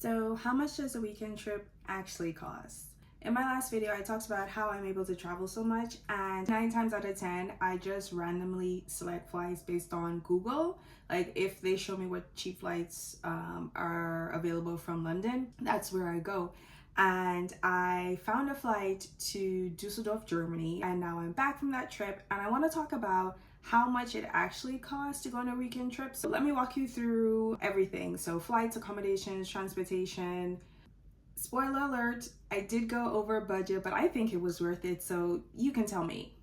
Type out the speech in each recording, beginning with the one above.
So how much does a weekend trip actually cost? In my last video, I talked about how I'm able to travel so much, and 9 times out of 10, I just randomly select flights based on Google. Like if they show me what cheap flights are available from London, that's where I go. And I found a flight to Düsseldorf, Germany, and now I'm back from that trip, and I want to talk about how much it actually costs to go on a weekend trip. So let me walk you through everything. So flights, accommodations, transportation. Spoiler alert, I did go over budget, but I think it was worth it, so you can tell me.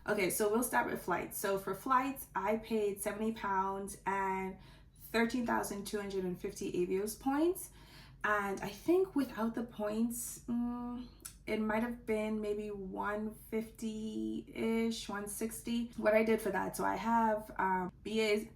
Okay, so we'll start with flights. So for flights, I paid £70 and 13,250 Avios points. And I think without the points, it might have been maybe 150-ish, 160. What I did for that, so I have BA's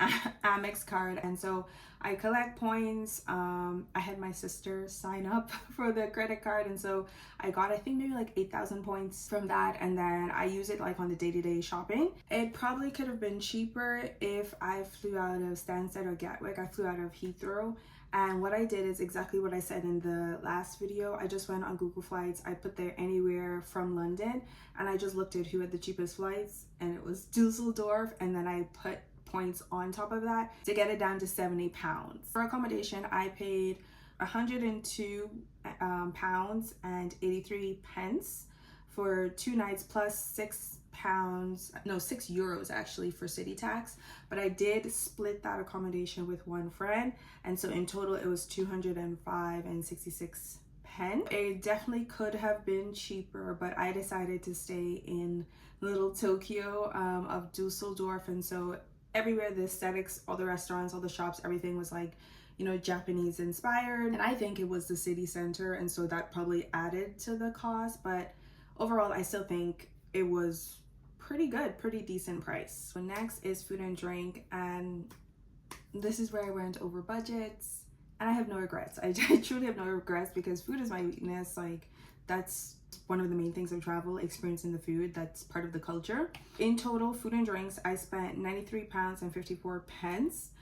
Amex card, and so I collect points. I had my sister sign up for the credit card, and so I got, I think, maybe like 8,000 points from that, and then I use it like on the day-to-day shopping. It probably could have been cheaper if I flew out of Stansted or Gatwick. I flew out of Heathrow. And what I did is exactly what I said in the last video. I just went on Google Flights. I put there anywhere from London, and I just looked at who had the cheapest flights, and it was Düsseldorf, and then I put points on top of that to get it down to £70. For accommodation, I paid £102 and 83 pence for 2 nights plus €6 actually for city tax, but I did split that accommodation with one friend, and so in total it was 205 and 66 pence. It definitely could have been cheaper, but I decided to stay in little Tokyo of Düsseldorf, and so everywhere, the aesthetics, all the restaurants, all the shops, everything was like, you know, Japanese inspired, and I think it was the city center, and so that probably added to the cost, but overall I still think it was pretty good, pretty decent price. So next is food and drink, and this is where I went over budgets, and I have no regrets. I truly have no regrets because food is my weakness. Like that's one of the main things of travel, experiencing the food. That's part of the culture. In total, food and drinks, I spent £93 and 54 pence,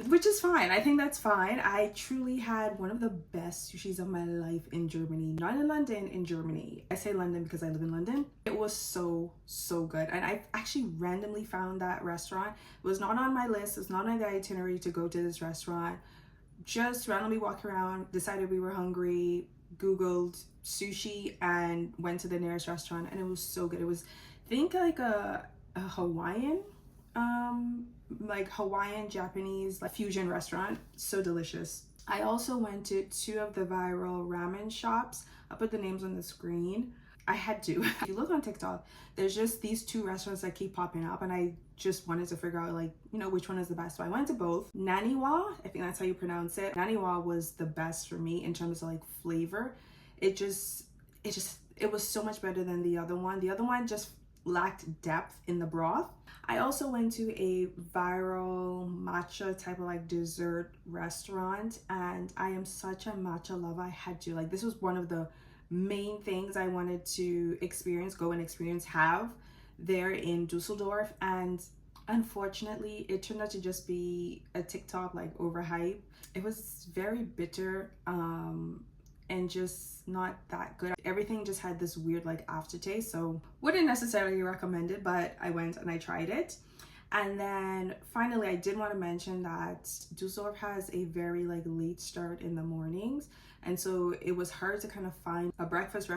which is fine. I think that's fine. I truly had one of the best sushis of my life in Germany. Not in London, in Germany. I say London because I live in London. It was so good. And I actually randomly found that restaurant. It was not on my list. It was not on the itinerary to go to this restaurant. Just randomly walked around, decided we were hungry, Googled sushi, and went to the nearest restaurant. And it was so good. It was, think like a Hawaiian, like Hawaiian Japanese like fusion restaurant. So delicious. I also went to 2 of the viral ramen shops. I'll put the names on the screen. I had to. If you look on TikTok, there's just these 2 restaurants that keep popping up, and I just wanted to figure out, like, you know, which one is the best. So I went to both. Naniwa, I think that's how you pronounce it. Naniwa was the best for me in terms of like flavor. It was so much better than the other one. The other one just lacked depth in the broth. I also went to a viral matcha type of like dessert restaurant, and I am such a matcha lover. I had to, like, this was one of the main things I wanted to go and experience, have there in Dusseldorf, and unfortunately it turned out to just be a TikTok like overhype. It was very bitter and just not that good. Everything just had this weird like aftertaste, so wouldn't necessarily recommend it, but I went and I tried it. And then finally, I did want to mention that Düsseldorf has a very like late start in the mornings, and so it was hard to kind of find a breakfast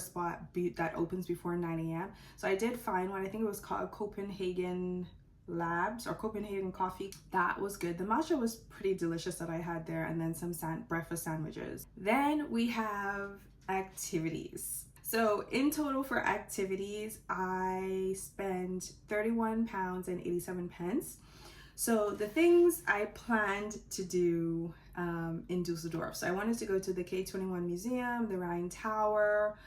spot that opens before 9 a.m. So I did find one. I think it was called Copenhagen Labs or Copenhagen Coffee. That was good. The matcha was pretty delicious that I had there, and then some breakfast sandwiches. Then we have activities. So in total for activities, I spent £31 and 87 pence. So the things I planned to do in Düsseldorf. So I wanted to go to the K21 Museum, the Rhine Tower.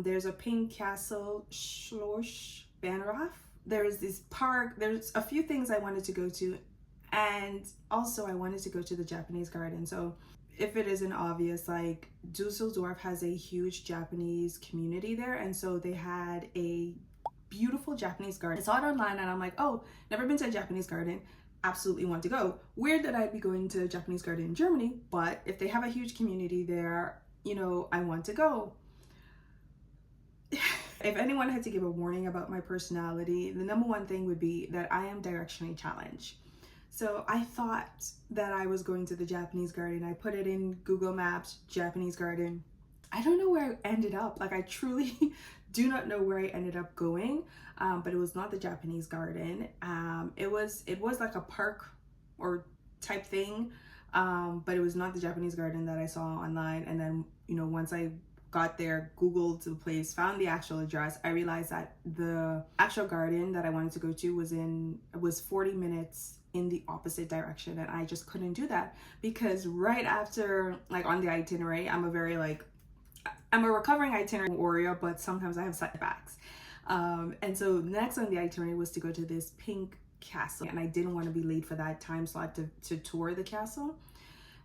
There's a pink castle, Schloss Bahnhof. There's this park. There's a few things I wanted to go to, and also I wanted to go to the Japanese garden. So if it isn't obvious, like Düsseldorf has a huge Japanese community there, and so they had a Japanese garden. I saw it online and I'm like, oh, never been to a Japanese garden. Absolutely want to go. Weird that I'd be going to a Japanese garden in Germany, but if they have a huge community there, you know, I want to go. If anyone had to give a warning about my personality, the number one thing would be that I am directionally challenged. So I thought that I was going to the Japanese garden. I put it in Google Maps, Japanese garden. I don't know where I ended up. Like, I truly do not know where I ended up going, but it was not the Japanese garden. It was like a park or type thing, but it was not the Japanese garden that I saw online. And then, you know, once I got there, Googled the place, found the actual address, I realized that the actual garden that I wanted to go to was 40 minutes in the opposite direction, and I just couldn't do that because right after, like, on the itinerary, I'm a recovering itinerary warrior, but sometimes I have setbacks. And so next on the itinerary was to go to this pink castle, and I didn't want to be late for that time slot to tour the castle.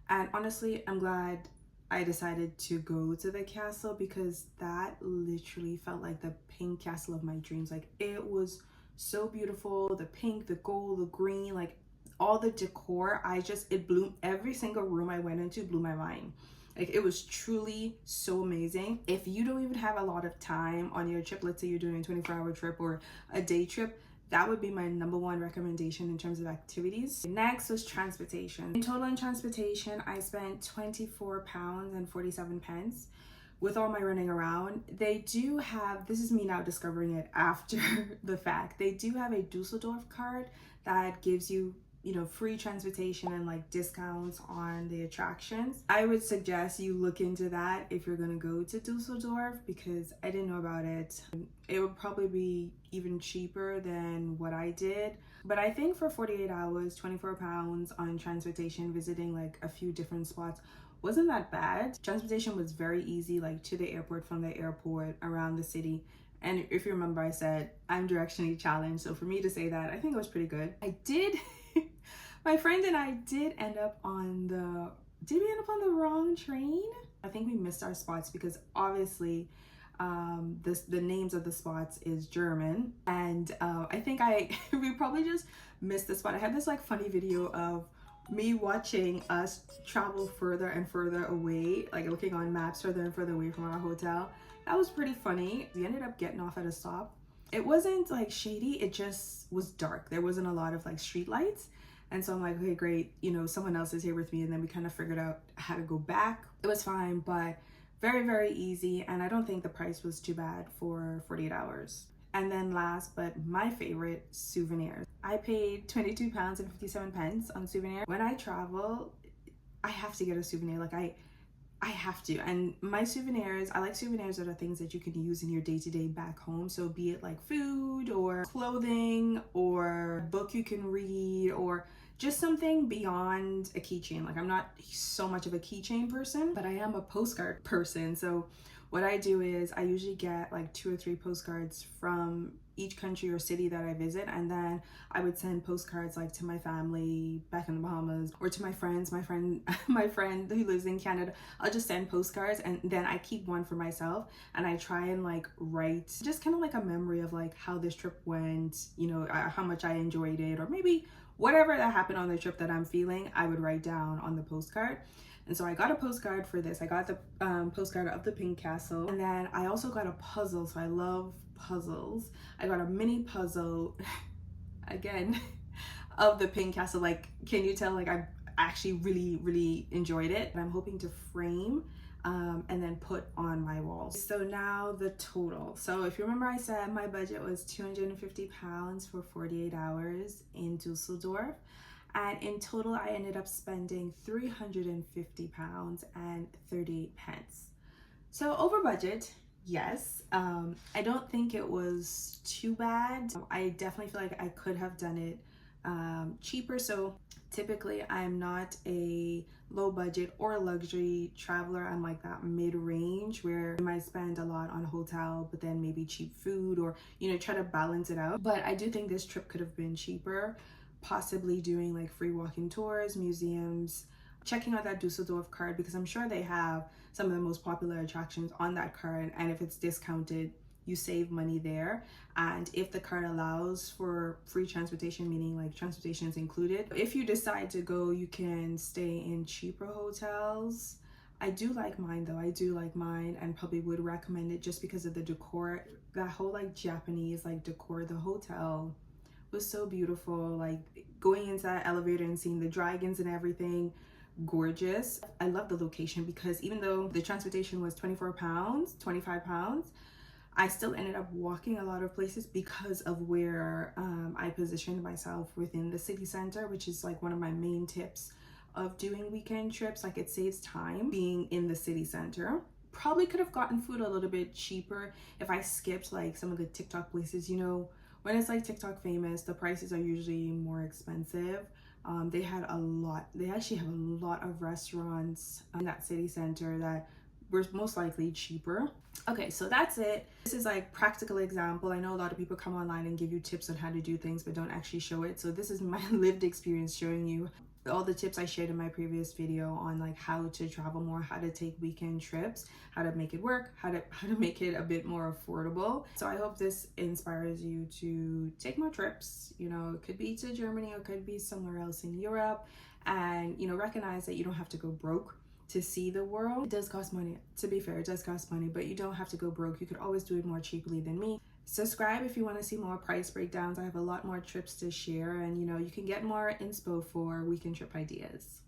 And honestly, I'm glad I decided to go to the castle because that literally felt like the pink castle of my dreams. Like, it was so beautiful. The pink, the gold, the green, like all the decor, it blew, every single room I went into blew my mind. Like, it was truly so amazing. If you don't even have a lot of time on your trip, let's say you're doing a 24-hour trip or a day trip, that would be my number one recommendation in terms of activities. Next was transportation. In total in transportation, I spent £24.47 with all my running around. They do have, this is me now discovering it after the fact, they do have a Düsseldorf card that gives you, you know, free transportation and like discounts on the attractions. I would suggest you look into that if you're gonna go to Düsseldorf, because I didn't know about it. It would probably be even cheaper than what I did. But I think for 48 hours, £24 on transportation, visiting like a few different spots, wasn't that bad. Transportation was very easy, like to the airport, from the airport, around the city. And if you remember, I said I'm directionally challenged. So for me to say that, I think it was pretty good. My friend and I did end up on did we end up on the wrong train? I think we missed our spots because obviously the names of the spots is German, and I think we probably just missed the spot. I had this like funny video of me watching us travel further and further away, like looking on maps further and further away from our hotel. That was pretty funny. We ended up getting off at a stop. It wasn't like shady, it just was dark. There wasn't a lot of like street lights. And so I'm like, okay, great, you know, someone else is here with me. And then we kind of figured out how to go back. It was fine, but very, very easy. And I don't think the price was too bad for 48 hours. And then last, but my favorite, souvenirs. I paid £22.57 on souvenirs. When I travel, I have to get a souvenir. Like I have to. And my souvenirs, I like souvenirs that are things that you can use in your day-to-day back home. So be it like food or clothing or a book you can read or just something beyond a keychain. Like, I'm not so much of a keychain person, but I am a postcard person. So what I do is I usually get like 2 or 3 postcards from each country or city that I visit, and then I would send postcards like to my family back in the Bahamas, or to my friends. My friend who lives in Canada, I'll just send postcards, and then I keep one for myself, and I try and like write just kind of like a memory of like how this trip went, you know, how much I enjoyed it, or maybe whatever that happened on the trip that I'm feeling, I would write down on the postcard. And so I got a postcard for this. I got the postcard of the Pink Castle, and then I also got a puzzle. So I love puzzles. I got a mini puzzle again of the Pink Castle. Like, can you tell, like, I actually really enjoyed it, and I'm hoping to frame and then put on my walls. So now the total. So if you remember, I said my budget was £250 for 48 hours in Düsseldorf. And in total, I ended up spending £350.38. So over budget, yes. I don't think it was too bad. I definitely feel like I could have done it cheaper. So typically, I'm not a low budget or luxury traveler. I'm like that mid-range where you might spend a lot on hotel, but then maybe cheap food, or, you know, try to balance it out. But I do think this trip could have been cheaper. Possibly doing like free walking tours, museums, checking out that Düsseldorf card, because I'm sure they have some of the most popular attractions on that card, and if it's discounted, you save money there. And if the card allows for free transportation, meaning like transportation is included, if you decide to go, you can stay in cheaper hotels. I do like mine though. I do like mine and probably would recommend it just because of the decor. That whole like Japanese like decor. The hotel was so beautiful. Like going into that elevator and seeing the dragons and everything, gorgeous. I love the location because even though the transportation was 24 pounds, 25 pounds, I still ended up walking a lot of places because of where I positioned myself within the city center, which is like one of my main tips of doing weekend trips. Like it saves time being in the city center. Probably could have gotten food a little bit cheaper if I skipped like some of the TikTok places. You know, when it's like TikTok famous, the prices are usually more expensive. They actually have a lot of restaurants in that city center that were most likely cheaper. Okay, so that's it. This is like practical example. I know a lot of people come online and give you tips on how to do things but don't actually show it. So this is my lived experience showing you all the tips I shared in my previous video on like how to travel more, how to take weekend trips, how to make it work, how to make it a bit more affordable. So I hope this inspires you to take more trips. You know, it could be to Germany or it could be somewhere else in Europe, and you know, recognize that you don't have to go broke to see the world. It does cost money. To be fair, it does cost money, but you don't have to go broke. You could always do it more cheaply than me. Subscribe if you want to see more price breakdowns. I have a lot more trips to share, and you know, you can get more inspo for weekend trip ideas.